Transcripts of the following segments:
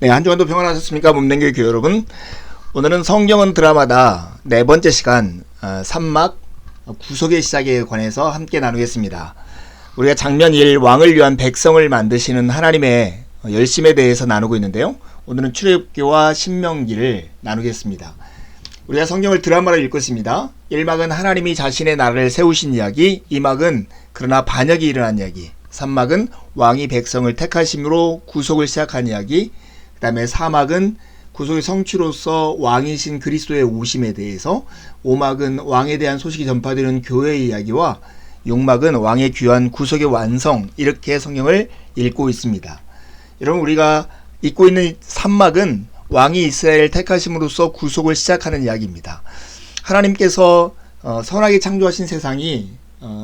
네, 한 주간도 평안하셨습니까? 몸nen교회 교회 여러분. 오늘은 성경은 드라마다 네 번째 시간 산막 구속의 시작에 관해서 함께 나누겠습니다. 우리가 장면 1 왕을 위한 백성을 만드시는 하나님의 열심에 대해서 나누고 있는데요. 오늘은 출애굽기와 신명기를 나누겠습니다. 우리가 성경을 드라마로 읽고 있습니다. 1막은 하나님이 자신의 나라를 세우신 이야기, 2막은 그러나 반역이 일어난 이야기, 3막은 왕이 백성을 택하심으로 구속을 시작한 이야기, 그 다음에 4막은 구속의 성취로서 왕이신 그리스도의 오심에 대해서, 5막은 왕에 대한 소식이 전파되는 교회의 이야기와 6막은 왕의 귀한 구속의 완성, 이렇게 성경을 읽고 있습니다. 여러분, 우리가 읽고 있는 3막은 왕이 이스라엘을 택하심으로써 구속을 시작하는 이야기입니다. 하나님께서 선하게 창조하신 세상이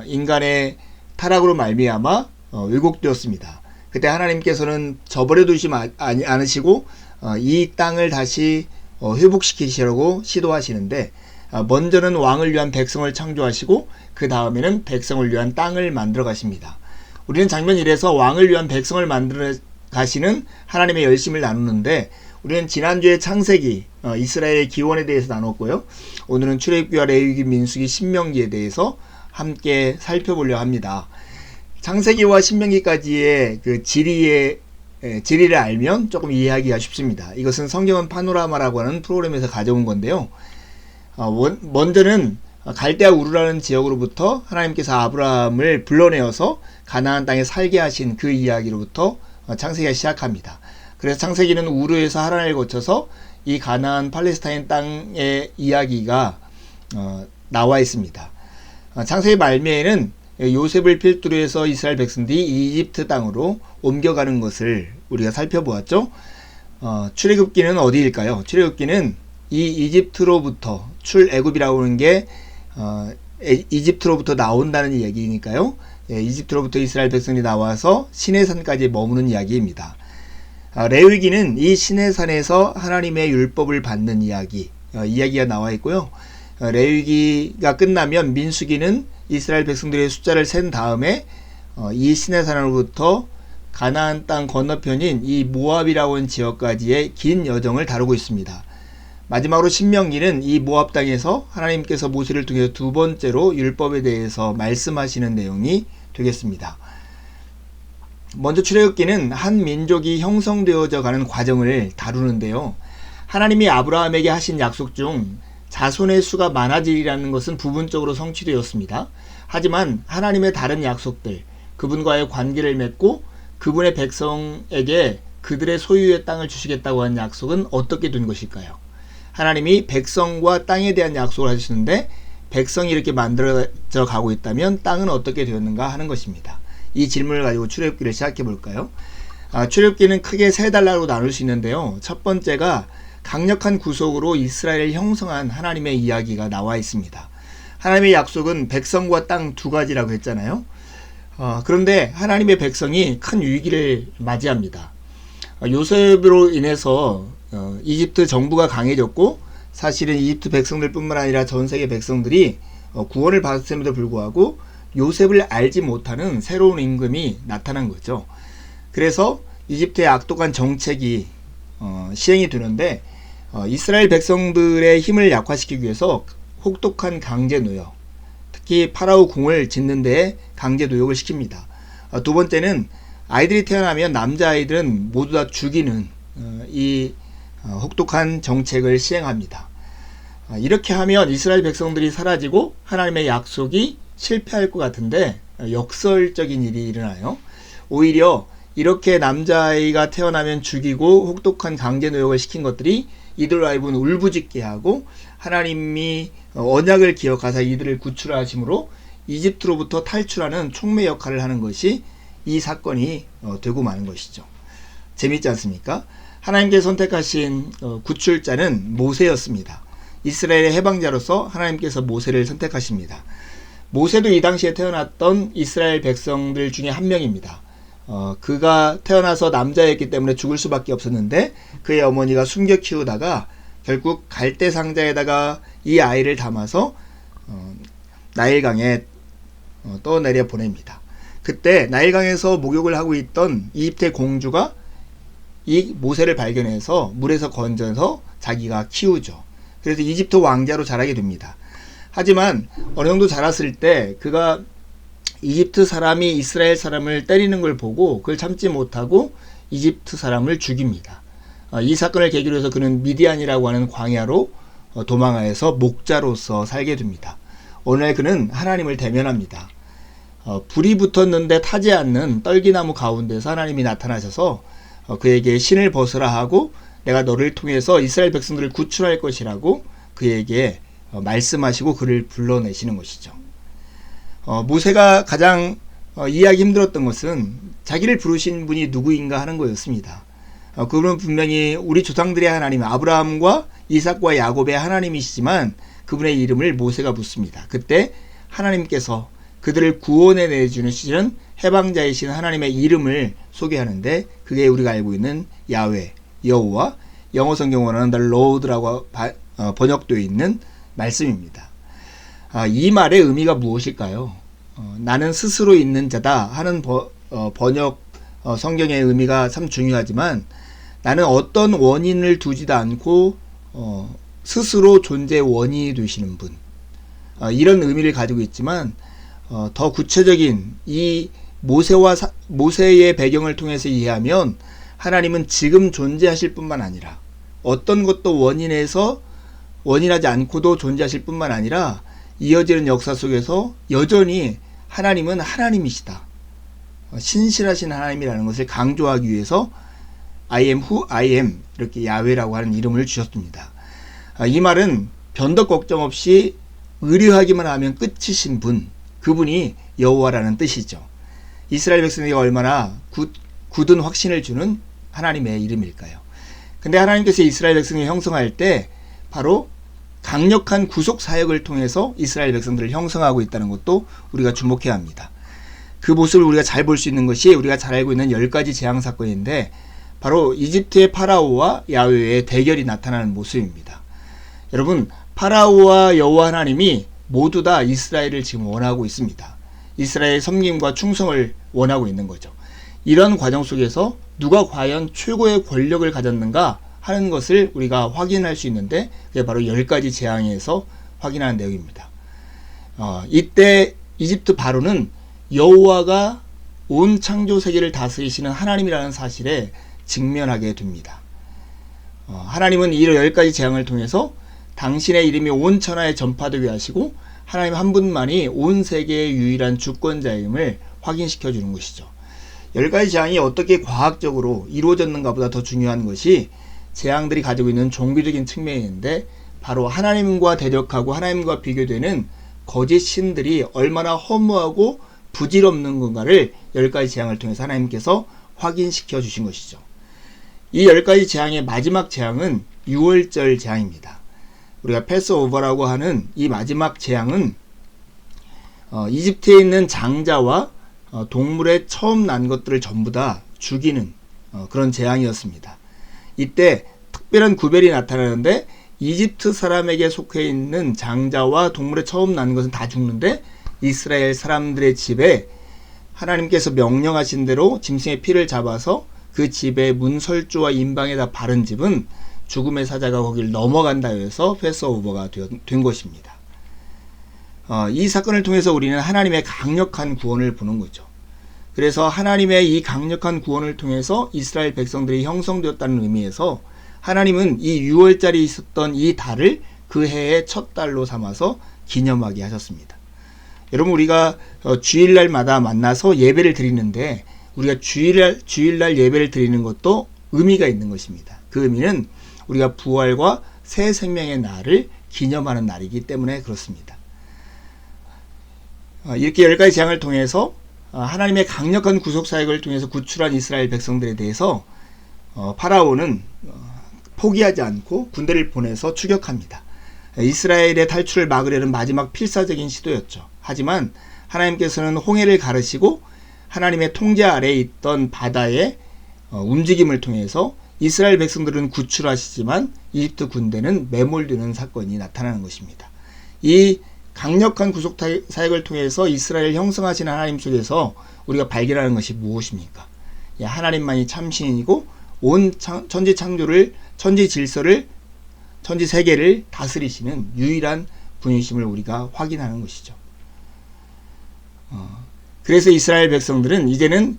인간의 타락으로 말미암아 왜곡되었습니다. 그때 하나님께서는 저버려 두지 않으시고 이 땅을 다시 회복시키시려고 시도하시는데, 먼저는 왕을 위한 백성을 창조하시고 그 다음에는 백성을 위한 땅을 만들어 가십니다. 우리는 장면 1에서 왕을 위한 백성을 만들어 가시는 하나님의 열심을 나누는데, 우리는 지난주에 창세기, 이스라엘의 기원에 대해서 나눴고요. 오늘은 출애굽기와 레위기, 민수기, 신명기에 대해서 함께 살펴보려 합니다. 창세기와 신명기까지의 그 지리를 알면 조금 이해하기가 쉽습니다. 이것은 성경은 파노라마라고 하는 프로그램에서 가져온 건데요. 먼저는 갈대아 우르라는 지역으로부터 하나님께서 아브라함을 불러내어서 가나안 땅에 살게 하신 그 이야기로부터 창세기가 시작합니다. 그래서 창세기는 우르에서 하란을 거쳐서 이 가나안 팔레스타인 땅의 이야기가 나와 있습니다. 창세기 말미에는 요셉을 필두로 해서 이스라엘 백성들이 이집트 땅으로 옮겨가는 것을 우리가 살펴보았죠. 출애굽기는 어디일까요? 출애굽기는 이 이집트로부터, 출애굽이라고 하는 게 이집트로부터 나온다는 얘기니까요. 이집트로부터 이스라엘 백성이 나와서 시내산까지 머무는 이야기입니다. 레위기는 이 시내산에서 하나님의 율법을 받는 이야기가 나와 있고요. 레위기가 끝나면 민수기는 이스라엘 백성들의 숫자를 센 다음에 이 시내산으로부터 가나안 땅 건너편인 이 모압이라고 하는 지역까지의 긴 여정을 다루고 있습니다. 마지막으로 신명기는 이 모압 땅에서 하나님께서 모세를 통해 두 번째로 율법에 대해서 말씀하시는 내용이 되겠습니다. 먼저 출애굽기는 한 민족이 형성되어져 가는 과정을 다루는데요. 하나님이 아브라함에게 하신 약속 중 자손의 수가 많아지리라는 것은 부분적으로 성취되었습니다. 하지만 하나님의 다른 약속들, 그분과의 관계를 맺고 그분의 백성에게 그들의 소유의 땅을 주시겠다고 한 약속은 어떻게 된 것일까요? 하나님이 백성과 땅에 대한 약속을 하셨는데, 백성이 이렇게 만들어져 가고 있다면 땅은 어떻게 되었는가 하는 것입니다. 이 질문을 가지고 출애굽기를 시작해 볼까요? 출애굽기는 크게 세 단락으로 나눌 수 있는데요. 첫 번째가 강력한 구속으로 이스라엘을 형성한 하나님의 이야기가 나와 있습니다. 하나님의 약속은 백성과 땅 두 가지라고 했잖아요. 그런데 하나님의 백성이 큰 위기를 맞이합니다. 요셉으로 인해서 이집트 정부가 강해졌고, 사실은 이집트 백성들 뿐만 아니라 전 세계 백성들이 구원을 받았음에도 불구하고 요셉을 알지 못하는 새로운 임금이 나타난 거죠. 그래서 이집트의 악독한 정책이 시행이 되는데, 이스라엘 백성들의 힘을 약화시키기 위해서 혹독한 강제 노역, 특히 파라오 궁을 짓는 데에 강제 노역을 시킵니다. 두 번째는 아이들이 태어나면 남자아이들은 모두 다 죽이는 이 혹독한 정책을 시행합니다. 이렇게 하면 이스라엘 백성들이 사라지고 하나님의 약속이 실패할 것 같은데, 역설적인 일이 일어나요. 오히려 이렇게 남자아이가 태어나면 죽이고 혹독한 강제 노역을 시킨 것들이 이들 아이분 울부짖게 하고, 하나님이 언약을 기억하사 이들을 구출하심으로 이집트로부터 탈출하는 촉매 역할을 하는 것이 이 사건이 되고 마는 것이죠. 재밌지 않습니까? 하나님께 선택하신 구출자는 모세였습니다. 이스라엘의 해방자로서 하나님께서 모세를 선택하십니다. 모세도 이 당시에 태어났던 이스라엘 백성들 중에 한 명입니다. 그가 태어나서 남자였기 때문에 죽을 수밖에 없었는데, 그의 어머니가 숨겨 키우다가 결국 갈대 상자에다가 이 아이를 담아서 나일강에 떠내려 보냅니다. 그때 나일강에서 목욕을 하고 있던 이집트의 공주가 이 모세를 발견해서 물에서 건져서 자기가 키우죠. 그래서 이집트 왕자로 자라게 됩니다. 하지만 어느 정도 자랐을 때 그가 이집트 사람이 이스라엘 사람을 때리는 걸 보고 그걸 참지 못하고 이집트 사람을 죽입니다. 이 사건을 계기로 해서 그는 미디안이라고 하는 광야로 도망하여서 목자로서 살게 됩니다. 오늘 그는 하나님을 대면합니다. 불이 붙었는데 타지 않는 떨기나무 가운데서 하나님이 나타나셔서 그에게 신을 벗으라 하고 내가 너를 통해서 이스라엘 백성들을 구출할 것이라고 그에게 말씀하시고 그를 불러내시는 것이죠. 모세가 가장 이해하기 힘들었던 것은 자기를 부르신 분이 누구인가 하는 거였습니다. 그분은 분명히 우리 조상들의 하나님 아브라함과 이삭과 야곱의 하나님이시지만 그분의 이름을 모세가 묻습니다. 그때 하나님께서 그들을 구원해 내주시는 해방자이신 하나님의 이름을 소개하는데 그게 우리가 알고 있는 야훼, 여호와, 영어 성경어는 The Lord라고 번역되어 있는 말씀입니다. 이 말의 의미가 무엇일까요? 나는 스스로 있는 자다 하는 번역 성경의 의미가 참 중요하지만 나는 어떤 원인을 두지도 않고 스스로 존재의 원인이 되시는 분, 이런 의미를 가지고 있지만 더 구체적인 이 모세의 배경을 통해서 이해하면 하나님은 지금 존재하실 뿐만 아니라 어떤 것도 원인하지 않고도 존재하실 뿐만 아니라 이어지는 역사 속에서 여전히 하나님은 하나님이시다. 신실하신 하나님이라는 것을 강조하기 위해서 I am who I am 이렇게 야훼라고 하는 이름을 주셨습니다. 이 말은 변덕 걱정 없이 의뢰하기만 하면 끝이신 분, 그분이 여호와라는 뜻이죠. 이스라엘 백성에게 얼마나 굳은 확신을 주는 하나님의 이름일까요? 근데 하나님께서 이스라엘 백성을 형성할 때 바로 강력한 구속 사역을 통해서 이스라엘 백성들을 형성하고 있다는 것도 우리가 주목해야 합니다. 그 모습을 우리가 잘 볼 수 있는 것이 우리가 잘 알고 있는 10가지 재앙 사건인데 바로 이집트의 파라오와 야훼의 대결이 나타나는 모습입니다. 여러분, 파라오와 여호와 하나님이 모두 다 이스라엘을 지금 원하고 있습니다. 이스라엘의 섬김과 충성을 원하고 있는 거죠. 이런 과정 속에서 누가 과연 최고의 권력을 가졌는가 하는 것을 우리가 확인할 수 있는데 그게 바로 10가지 재앙에서 확인하는 내용입니다. 이때 이집트 바로는 여호와가 온 창조 세계를 다스리시는 하나님이라는 사실에 직면하게 됩니다. 하나님은 이 10가지 재앙을 통해서 당신의 이름이 온 천하에 전파되게 하시고 하나님 한 분만이 온 세계의 유일한 주권자임을 확인시켜 주는 것이죠. 10가지 재앙이 어떻게 과학적으로 이루어졌는가 보다 더 중요한 것이 재앙들이 가지고 있는 종교적인 측면인데 바로 하나님과 대적하고 하나님과 비교되는 거짓 신들이 얼마나 허무하고 부질없는 건가를 10가지 재앙을 통해서 하나님께서 확인시켜 주신 것이죠. 이 10가지 재앙의 마지막 재앙은 유월절 재앙입니다. 우리가 패스오버라고 하는 이 마지막 재앙은 이집트에 있는 장자와 동물의 처음 난 것들을 전부 다 죽이는 그런 재앙이었습니다. 이때 특별한 구별이 나타나는데 이집트 사람에게 속해 있는 장자와 동물의 처음 난 것은 다 죽는데 이스라엘 사람들의 집에 하나님께서 명령하신 대로 짐승의 피를 잡아서 그 집의 문설주와 인방에다 바른 집은 죽음의 사자가 거기를 넘어간다 해서 패스오버가 된 것입니다. 이 사건을 통해서 우리는 하나님의 강력한 구원을 보는 거죠. 그래서 하나님의 이 강력한 구원을 통해서 이스라엘 백성들이 형성되었다는 의미에서 하나님은 이 6월달에 있었던 이 달을 그 해의 첫 달로 삼아서 기념하게 하셨습니다. 여러분, 우리가 주일날마다 만나서 예배를 드리는데 우리가 주일날 예배를 드리는 것도 의미가 있는 것입니다. 그 의미는 우리가 부활과 새 생명의 날을 기념하는 날이기 때문에 그렇습니다. 이렇게 10가지 재앙을 통해서 하나님의 강력한 구속사역을 통해서 구출한 이스라엘 백성들에 대해서 파라오는 포기하지 않고 군대를 보내서 추격합니다. 이스라엘의 탈출을 막으려는 마지막 필사적인 시도였죠. 하지만 하나님께서는 홍해를 가르시고 하나님의 통제 아래에 있던 바다의 움직임을 통해서 이스라엘 백성들은 구출하시지만 이집트 군대는 매몰되는 사건이 나타나는 것입니다. 이 강력한 구속 사역을 통해서 이스라엘을 형성하시는 하나님 속에서 우리가 발견하는 것이 무엇입니까? 하나님만이 참신이고 온 천지 창조를, 천지 질서를, 천지 세계를 다스리시는 유일한 분이심을 우리가 확인하는 것이죠. 그래서 이스라엘 백성들은 이제는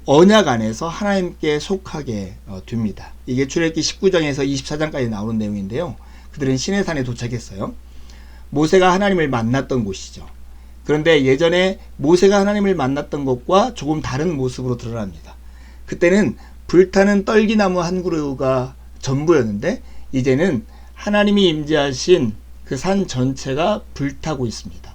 언약 안에서 하나님께 속하게 됩니다. 이게 출애굽기 19장에서 24장까지 나오는 내용인데요. 그들은 시내산에 도착했어요. 모세가 하나님을 만났던 곳이죠. 그런데 예전에 모세가 하나님을 만났던 것과 조금 다른 모습으로 드러납니다. 그때는 불타는 떨기나무 한 그루가 전부였는데 이제는 하나님이 임재하신 그 산 전체가 불타고 있습니다.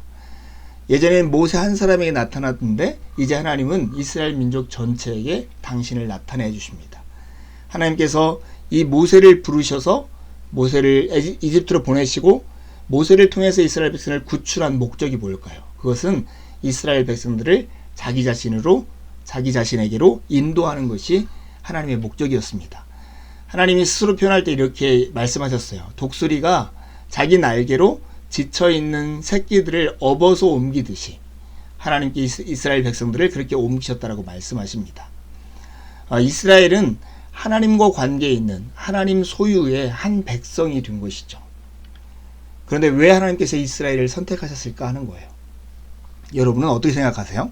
예전엔 모세 한 사람에게 나타났는데 이제 하나님은 이스라엘 민족 전체에게 당신을 나타내 주십니다. 하나님께서 이 모세를 부르셔서 모세를 이집트로 보내시고 모세를 통해서 이스라엘 백성을 구출한 목적이 뭘까요? 그것은 이스라엘 백성들을 자기 자신에게로 인도하는 것이 하나님의 목적이었습니다. 하나님이 스스로 표현할 때 이렇게 말씀하셨어요. 독수리가 자기 날개로 지쳐있는 새끼들을 업어서 옮기듯이 하나님께 이스라엘 백성들을 그렇게 옮기셨다라고 말씀하십니다. 이스라엘은 하나님과 관계에 있는 하나님 소유의 한 백성이 된 것이죠. 그런데 왜 하나님께서 이스라엘을 선택하셨을까 하는 거예요. 여러분은 어떻게 생각하세요?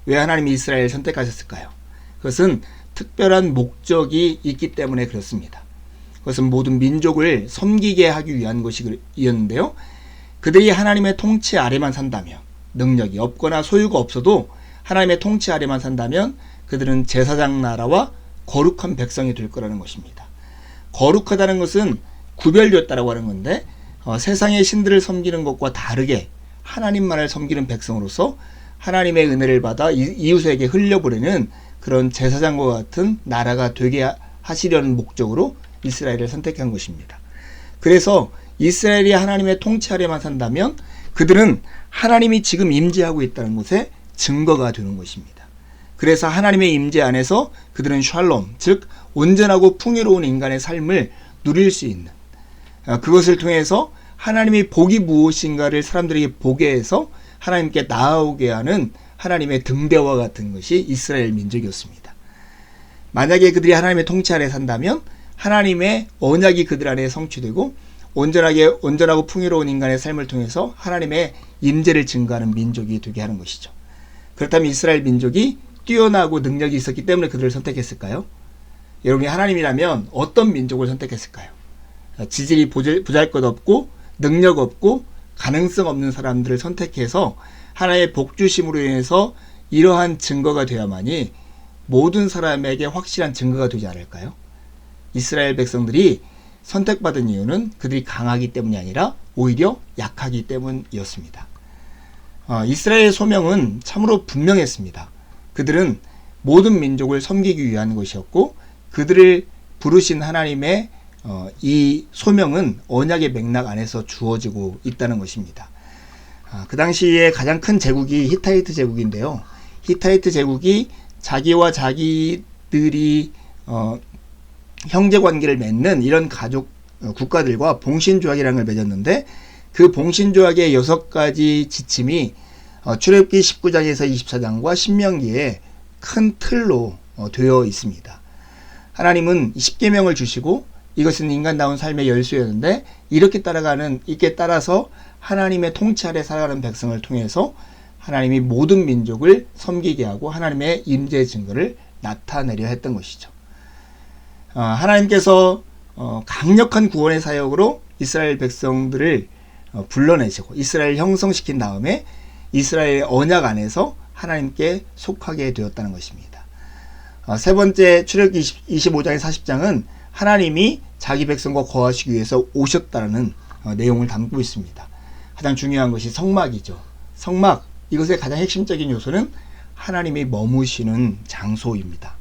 왜 하나님이 이스라엘을 선택하셨을까요? 그것은 특별한 목적이 있기 때문에 그렇습니다. 그것은 모든 민족을 섬기게 하기 위한 것이었는데요. 그들이 하나님의 통치 아래만 산다면, 능력이 없거나 소유가 없어도 하나님의 통치 아래만 산다면 그들은 제사장 나라와 거룩한 백성이 될 거라는 것입니다. 거룩하다는 것은 구별되었다라고 하는 건데 세상의 신들을 섬기는 것과 다르게 하나님만을 섬기는 백성으로서 하나님의 은혜를 받아 이웃에게 흘려보내는 그런 제사장과 같은 나라가 되게 하시려는 목적으로 이스라엘을 선택한 것입니다. 그래서 이스라엘이 하나님의 통치 아래만 산다면 그들은 하나님이 지금 임재하고 있다는 것에 증거가 되는 것입니다. 그래서 하나님의 임재 안에서 그들은 샬롬, 즉 온전하고 풍요로운 인간의 삶을 누릴 수 있는, 그것을 통해서 하나님의 복이 무엇인가를 사람들에게 보게 해서 하나님께 나아오게 하는 하나님의 등대와 같은 것이 이스라엘 민족이었습니다. 만약에 그들이 하나님의 통치 아래 산다면 하나님의 언약이 그들 안에 성취되고 온전하고 풍요로운 인간의 삶을 통해서 하나님의 임재를 증거하는 민족이 되게 하는 것이죠. 그렇다면 이스라엘 민족이 뛰어나고 능력이 있었기 때문에 그들을 선택했을까요? 여러분이 하나님이라면 어떤 민족을 선택했을까요? 지질이 보잘것없고 능력 없고 가능성 없는 사람들을 선택해서 하나의 복주심으로 인해서 이러한 증거가 되어야만이 모든 사람에게 확실한 증거가 되지 않을까요? 이스라엘 백성들이 선택받은 이유는 그들이 강하기 때문이 아니라 오히려 약하기 때문이었습니다. 이스라엘의 소명은 참으로 분명했습니다. 그들은 모든 민족을 섬기기 위한 것이었고 그들을 부르신 하나님의 이 소명은 언약의 맥락 안에서 주어지고 있다는 것입니다. 그 당시에 가장 큰 제국이 히타이트 제국인데요. 히타이트 제국이 자기와 자기들이 형제관계를 맺는 이런 가족 국가들과 봉신조약이라는 걸 맺었는데 그 봉신조약의 6가지 지침이 출애굽기 19장에서 24장과 신명기에 큰 틀로 되어 있습니다. 하나님은 10계명을 주시고 이것은 인간다운 삶의 열쇠였는데 이렇게 따라서 하나님의 통치 아래 살아가는 백성을 통해서 하나님이 모든 민족을 섬기게 하고 하나님의 임재 증거를 나타내려 했던 것이죠. 하나님께서 강력한 구원의 사역으로 이스라엘 백성들을 불러내시고 이스라엘 형성시킨 다음에 이스라엘의 언약 안에서 하나님께 속하게 되었다는 것입니다. 세 번째 출애굽기 25장의 40장은 하나님이 자기 백성과 거하시기 위해서 오셨다는 내용을 담고 있습니다. 가장 중요한 것이 성막이죠. 성막, 이것의 가장 핵심적인 요소는 하나님이 머무시는 장소입니다.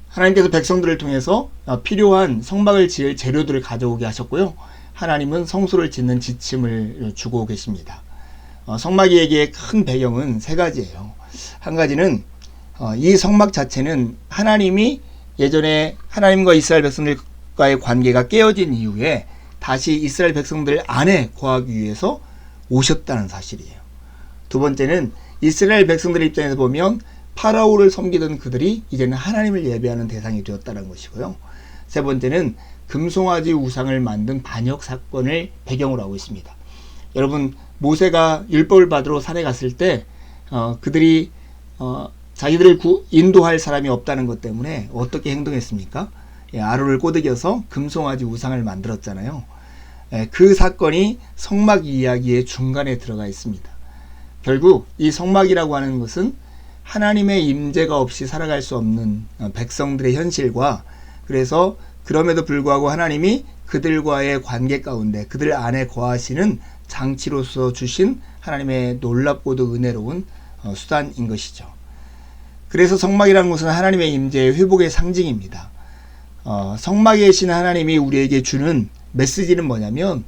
하나님께서 백성들을 통해서 필요한 성막을 지을 재료들을 가져오게 하셨고요. 하나님은 성소를 짓는 지침을 주고 계십니다. 성막에게 큰 배경은 3가지예요. 한 가지는 이 성막 자체는 하나님이 예전에 하나님과 이스라엘 백성들과의 관계가 깨어진 이후에 다시 이스라엘 백성들 안에 거하기 위해서 오셨다는 사실이에요. 두 번째는 이스라엘 백성들의 입장에서 보면 파라오를 섬기던 그들이 이제는 하나님을 예배하는 대상이 되었다는 것이고요. 세 번째는 금송아지 우상을 만든 반역 사건을 배경으로 하고 있습니다. 여러분, 모세가 율법을 받으러 산에 갔을 때 그들이 자기들을 인도할 사람이 없다는 것 때문에 어떻게 행동했습니까? 아론을 꼬드겨서 금송아지 우상을 만들었잖아요. 그 사건이 성막 이야기의 중간에 들어가 있습니다. 결국 이 성막이라고 하는 것은 하나님의 임재가 없이 살아갈 수 없는 백성들의 현실과, 그래서 그럼에도 불구하고 하나님이 그들과의 관계 가운데 그들 안에 거하시는 장치로서 주신 하나님의 놀랍고도 은혜로운 수단인 것이죠. 그래서 성막이라는 것은 하나님의 임재의 회복의 상징입니다. 성막에 계신 하나님이 우리에게 주는 메시지는 뭐냐면,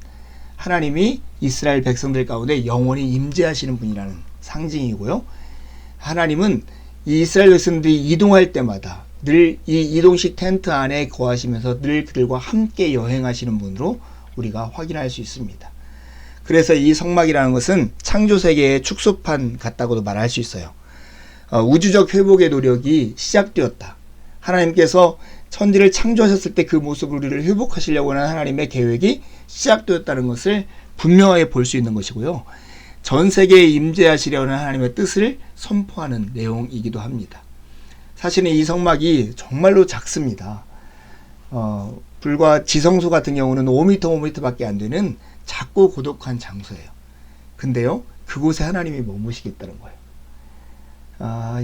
하나님이 이스라엘 백성들 가운데 영원히 임재하시는 분이라는 상징이고요. 하나님은 이 이스라엘 백성들이 이동할 때마다 늘 이 이동식 텐트 안에 거하시면서 늘 그들과 함께 여행하시는 분으로 우리가 확인할 수 있습니다. 그래서 이 성막이라는 것은 창조세계의 축소판 같다고도 말할 수 있어요. 우주적 회복의 노력이 시작되었다. 하나님께서 천지를 창조하셨을 때 그 모습을 우리를 회복하시려고 하는 하나님의 계획이 시작되었다는 것을 분명하게 볼 수 있는 것이고요. 전 세계에 임재하시려는 하나님의 뜻을 선포하는 내용이기도 합니다. 사실은 이 성막이 정말로 작습니다. 불과 지성소 같은 경우는 5m, 5m밖에 안 되는 작고 고독한 장소예요. 근데요, 그곳에 하나님이 머무시겠다는 거예요.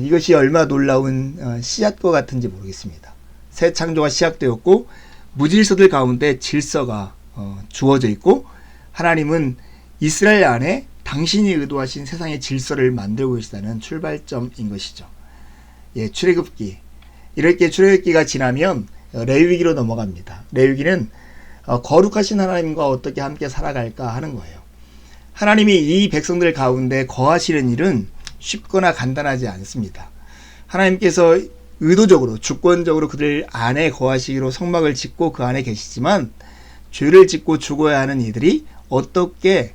이것이 얼마나 놀라운 씨앗과 같은지 모르겠습니다. 새 창조가 시작되었고 무질서들 가운데 질서가 주어져 있고, 하나님은 이스라엘 안에 당신이 의도하신 세상의 질서를 만들고 계시다는 출발점인 것이죠. 출애굽기. 이렇게 출애굽기가 지나면 레위기로 넘어갑니다. 레위기는 거룩하신 하나님과 어떻게 함께 살아갈까 하는 거예요. 하나님이 이 백성들 가운데 거하시는 일은 쉽거나 간단하지 않습니다. 하나님께서 의도적으로 주권적으로 그들 안에 거하시기로 성막을 짓고 그 안에 계시지만, 죄를 짓고 죽어야 하는 이들이 어떻게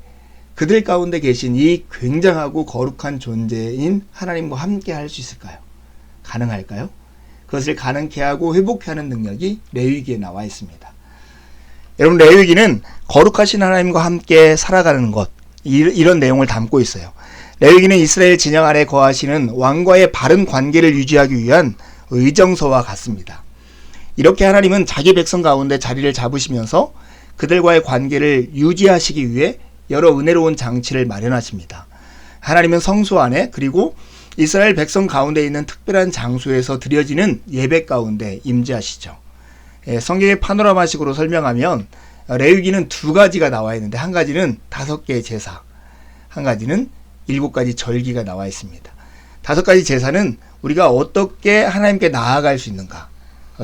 그들 가운데 계신 이 굉장하고 거룩한 존재인 하나님과 함께 할 수 있을까요? 가능할까요? 그것을 가능케 하고 회복케 하는 능력이 레위기에 나와 있습니다. 여러분, 레위기는 거룩하신 하나님과 함께 살아가는 것, 이런 내용을 담고 있어요. 레위기는 이스라엘 진영 아래 거하시는 왕과의 바른 관계를 유지하기 위한 의정서와 같습니다. 이렇게 하나님은 자기 백성 가운데 자리를 잡으시면서 그들과의 관계를 유지하시기 위해 여러 은혜로운 장치를 마련하십니다. 하나님은 성소 안에, 그리고 이스라엘 백성 가운데 있는 특별한 장소에서 드려지는 예배 가운데 임재하시죠. 성경의 파노라마식으로 설명하면 레위기는 두 가지가 나와 있는데, 한 가지는 5개의 제사, 한 가지는 7가지 절기가 나와 있습니다. 5가지 제사는 우리가 어떻게 하나님께 나아갈 수 있는가,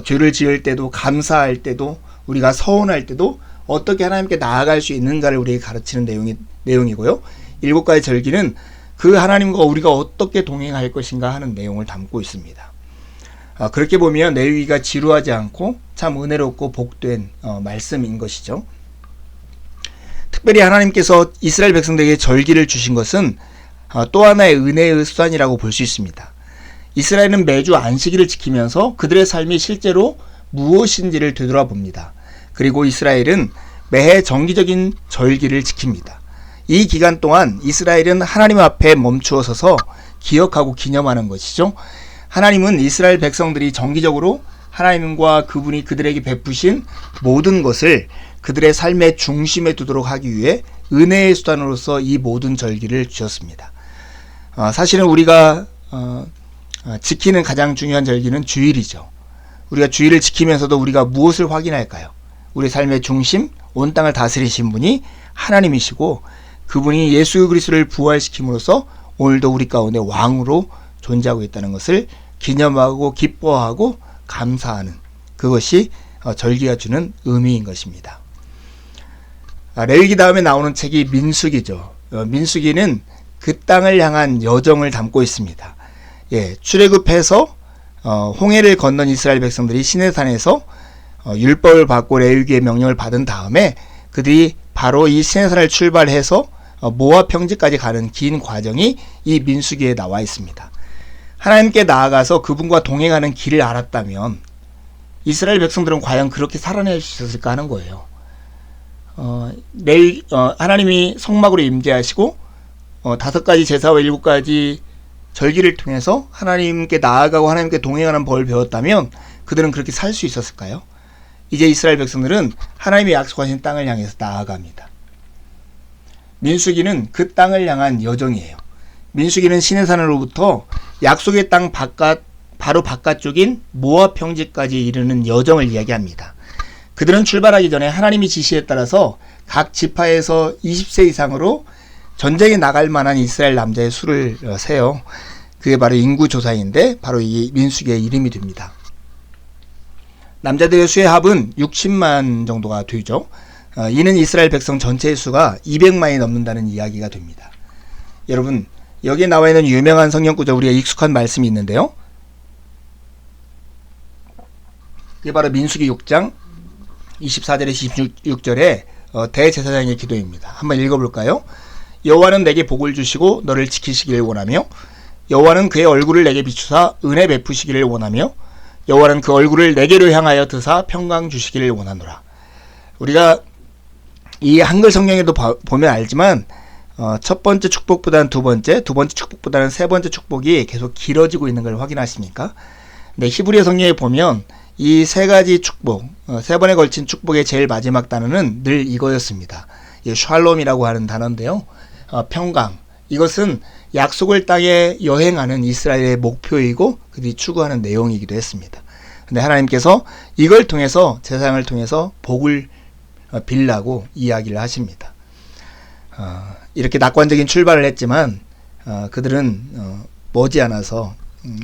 죄를 지을 때도, 감사할 때도, 우리가 서운할 때도 어떻게 하나님께 나아갈 수 있는가를 우리에게 가르치는 내용이고요. 7가지 절기는 그 하나님과 우리가 어떻게 동행할 것인가 하는 내용을 담고 있습니다. 그렇게 보면 레위기가 지루하지 않고 참 은혜롭고 복된 말씀인 것이죠. 특별히 하나님께서 이스라엘 백성들에게 절기를 주신 것은 또 하나의 은혜의 수단이라고 볼 수 있습니다. 이스라엘은 매주 안식일을 지키면서 그들의 삶이 실제로 무엇인지를 되돌아봅니다. 그리고 이스라엘은 매해 정기적인 절기를 지킵니다. 이 기간 동안 이스라엘은 하나님 앞에 멈추어 서서 기억하고 기념하는 것이죠. 하나님은 이스라엘 백성들이 정기적으로 하나님과 그분이 그들에게 베푸신 모든 것을 그들의 삶의 중심에 두도록 하기 위해 은혜의 수단으로서 이 모든 절기를 주셨습니다. 사실은 우리가 지키는 가장 중요한 절기는 주일이죠. 우리가 주일을 지키면서도 우리가 무엇을 확인할까요? 우리 삶의 중심, 온 땅을 다스리신 분이 하나님이시고, 그분이 예수 그리스도를 부활시킴으로써 오늘도 우리 가운데 왕으로 존재하고 있다는 것을 기념하고 기뻐하고 감사하는, 그것이 절기가 주는 의미인 것입니다. 레위기 다음에 나오는 책이 민수기죠. 민수기는 그 땅을 향한 여정을 담고 있습니다. 출애굽해서 홍해를 건넌 이스라엘 백성들이 시내산에서 율법을 받고 레위기의 명령을 받은 다음에 그들이 바로 이 시내산을 출발해서 모압 평지까지 가는 긴 과정이 이 민수기에 나와 있습니다. 하나님께 나아가서 그분과 동행하는 길을 알았다면 이스라엘 백성들은 과연 그렇게 살아낼 수 있었을까 하는 거예요. 하나님이 성막으로 임재하시고 5가지 제사와 7가지 절기를 통해서 하나님께 나아가고 하나님께 동행하는 법을 배웠다면 그들은 그렇게 살 수 있었을까요? 이제 이스라엘 백성들은 하나님이 약속하신 땅을 향해서 나아갑니다. 민수기는 그 땅을 향한 여정이에요. 민수기는 시내산으로부터 약속의 땅 바로 바깥쪽인 모압 평지까지 이르는 여정을 이야기합니다. 그들은 출발하기 전에 하나님이 지시에 따라서 각 지파에서 20세 이상으로 전쟁에 나갈 만한 이스라엘 남자의 수를 세요. 그게 바로 인구조사인데 바로 이 민수기의 이름이 됩니다. 남자들의 수의 합은 60만 정도가 되죠. 이는 이스라엘 백성 전체의 수가 200만이 넘는다는 이야기가 됩니다. 여러분, 여기에 나와 있는 유명한 성경 구절, 우리가 익숙한 말씀이 있는데요. 이게 바로 민수기 6장 24절에서 26절에 대제사장의 기도입니다. 한번 읽어볼까요? 여호와는 내게 복을 주시고 너를 지키시기를 원하며 여호와는 그의 얼굴을 내게 비추사 은혜 베푸시기를 원하며 여호와는 그 얼굴을 내게로 향하여 드사 평강 주시기를 원하노라. 우리가 이 한글 성경에도 보면 알지만 첫 번째 축복보다는 두 번째 축복보다는 세 번째 축복이 계속 길어지고 있는 걸 확인하십니까? 근데 히브리 성경에 보면 이 세 가지 축복, 세 번에 걸친 축복의 제일 마지막 단어는 늘 이거였습니다. 샬롬이라고 하는 단어인데요. 평강. 이것은 약속을 땅에 여행하는 이스라엘의 목표이고 그들이 추구하는 내용이기도 했습니다. 근데 하나님께서 이걸 통해서 제사장을 통해서 복을 빌라고 이야기를 하십니다. 이렇게 낙관적인 출발을 했지만 그들은 머지않아서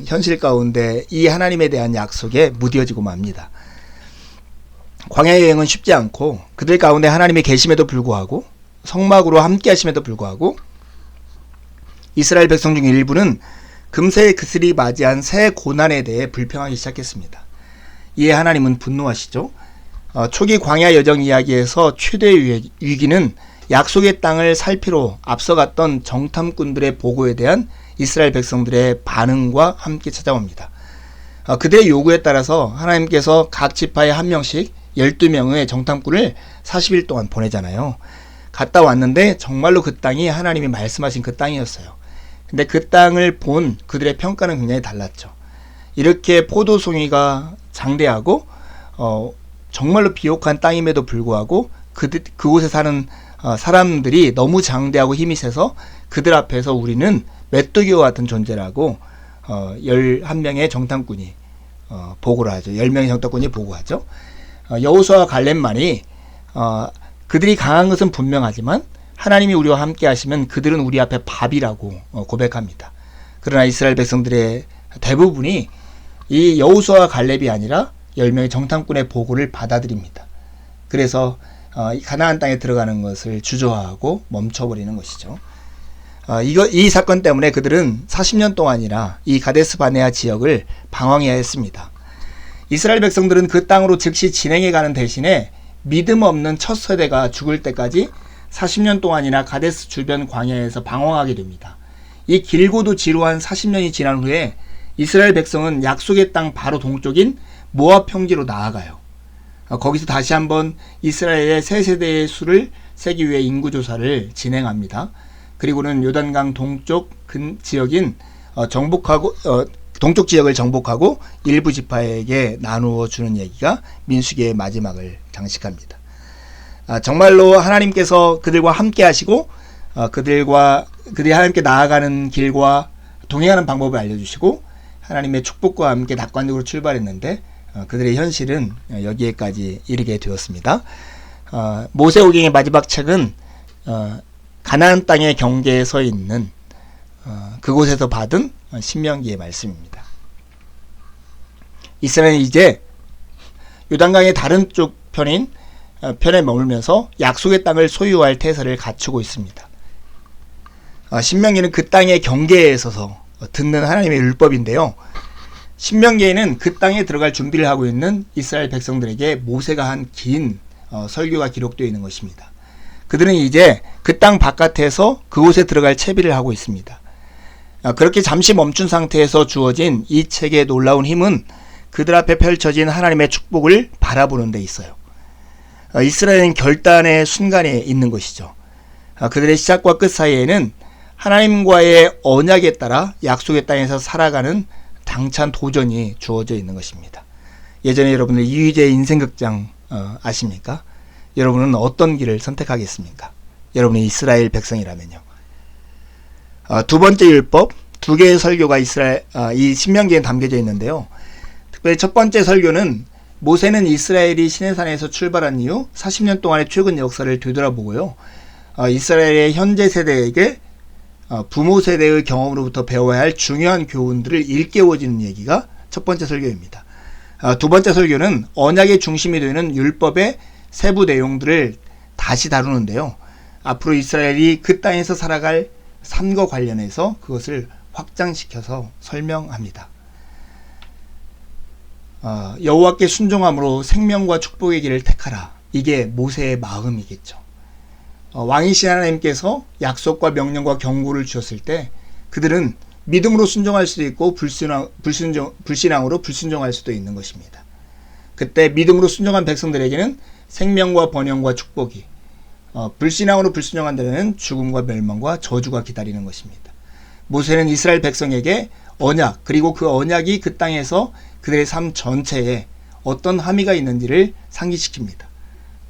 현실 가운데 이 하나님에 대한 약속에 무뎌지고 맙니다. 광야 여행은 쉽지 않고 그들 가운데 하나님이 계심에도 불구하고 성막으로 함께 하심에도 불구하고 이스라엘 백성 중 일부는 금세 그슬이 맞이한 새 고난에 대해 불평하기 시작했습니다. 이에 하나님은 분노하시죠. 초기 광야 여정 이야기에서 최대 위기는 약속의 땅을 살피러 앞서갔던 정탐꾼들의 보고에 대한 이스라엘 백성들의 반응과 함께 찾아옵니다. 그들의 요구에 따라서 하나님께서 각 지파에 한 명씩 12명의 정탐꾼을 40일 동안 보내잖아요. 갔다 왔는데 정말로 그 땅이 하나님이 말씀하신 그 땅이었어요. 근데 그 땅을 본 그들의 평가는 굉장히 달랐죠. 이렇게 포도송이가 장대하고 정말로 비옥한 땅임에도 불구하고 그곳에 사는 사람들이 너무 장대하고 힘이 세서 그들 앞에서 우리는 메뚜기와 같은 존재라고 11명의 정탐꾼이 보고를 하죠. 10명의 정탐꾼이 보고하죠. 여호수아와 갈렙만이 그들이 강한 것은 분명하지만 하나님이 우리와 함께 하시면 그들은 우리 앞에 밥이라고 고백합니다. 그러나 이스라엘 백성들의 대부분이 이 여호수아와 갈렙이 아니라 10명의 정탐꾼의 보고를 받아들입니다. 그래서 가나안 땅에 들어가는 것을 주저하고 멈춰버리는 것이죠. 이 사건 때문에 그들은 40년 동안이나 이 가데스 바네아 지역을 방황해야 했습니다. 이스라엘 백성들은 그 땅으로 즉시 진행해가는 대신에 믿음 없는 첫 세대가 죽을 때까지 40년 동안이나 가데스 주변 광야에서 방황하게 됩니다. 이 길고도 지루한 40년이 지난 후에 이스라엘 백성은 약속의 땅 바로 동쪽인 모압 평지로 나아가요. 거기서 다시 한번 이스라엘의 세 세대의 수를 세기 위해 인구조사를 진행합니다. 그리고는 요단강 동쪽 지역인 동쪽 지역을 정복하고 일부 지파에게 나누어 주는 얘기가 민수기의 마지막을 장식합니다. 정말로 하나님께서 그들과 함께 하시고 그들이 하나님께 나아가는 길과 동행하는 방법을 알려주시고 하나님의 축복과 함께 낙관적으로 출발했는데 그들의 현실은 여기에까지 이르게 되었습니다. 모세오경의 마지막 책은 가나안 땅의 경계에 서 있는 그곳에서 받은 신명기의 말씀입니다. 이스라엘은 이제 요단강의 다른 쪽 편에 머물면서 약속의 땅을 소유할 태세를 갖추고 있습니다. 신명기는 그 땅의 경계에 서서 듣는 하나님의 율법인데요. 신명기에는 그 땅에 들어갈 준비를 하고 있는 이스라엘 백성들에게 모세가 한 긴 설교가 기록되어 있는 것입니다. 그들은 이제 그 땅 바깥에서 그곳에 들어갈 채비를 하고 있습니다. 그렇게 잠시 멈춘 상태에서 주어진 이 책의 놀라운 힘은 그들 앞에 펼쳐진 하나님의 축복을 바라보는 데 있어요. 이스라엘은 결단의 순간에 있는 것이죠. 그들의 시작과 끝 사이에는 하나님과의 언약에 따라 약속의 땅에서 살아가는 당찬 도전이 주어져 있는 것입니다. 예전에 여러분들 이휘재의 인생극장 아십니까? 여러분은 어떤 길을 선택하겠습니까? 여러분이 이스라엘 백성이라면요. 두 번째 율법, 두 개의 설교가 이 신명기에 담겨져 있는데요. 특별히 첫 번째 설교는 모세는 이스라엘이 시내산에서 출발한 이후 40년 동안의 최근 역사를 되돌아보고요. 이스라엘의 현재 세대에게 부모 세대의 경험으로부터 배워야 할 중요한 교훈들을 일깨워주는 얘기가 첫 번째 설교입니다. 두 번째 설교는 언약의 중심이 되는 율법의 세부 내용들을 다시 다루는데요. 앞으로 이스라엘이 그 땅에서 살아갈 삶과 관련해서 그것을 확장시켜서 설명합니다. 여호와께 순종함으로 생명과 축복의 길을 택하라. 이게 모세의 마음이겠죠. 왕이신 하나님께서 약속과 명령과 경고를 주셨을 때 그들은 믿음으로 순종할 수도 있고 불신앙으로 불순종할 수도 있는 것입니다. 그때 믿음으로 순종한 백성들에게는 생명과 번영과 축복이, 불신앙으로 불순종한 데는 죽음과 멸망과 저주가 기다리는 것입니다. 모세는 이스라엘 백성에게 언약, 그리고 그 언약이 그 땅에서 그들의 삶 전체에 어떤 함의가 있는지를 상기시킵니다.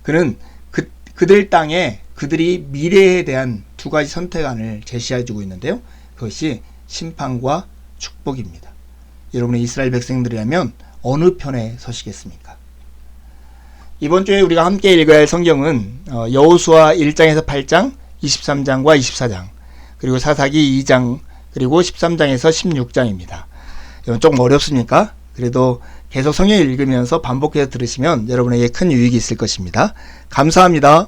그는 그들 땅에 그들이 미래에 대한 두 가지 선택안을 제시해주고 있는데요. 그것이 심판과 축복입니다. 여러분의 이스라엘 백성들이라면 어느 편에 서시겠습니까? 이번 주에 우리가 함께 읽어야 할 성경은 여호수아 1장에서 8장, 23장과 24장, 그리고 사사기 2장, 그리고 13장에서 16장입니다. 이건 조금 어렵습니까? 그래도 계속 성경을 읽으면서 반복해서 들으시면 여러분에게 큰 유익이 있을 것입니다. 감사합니다.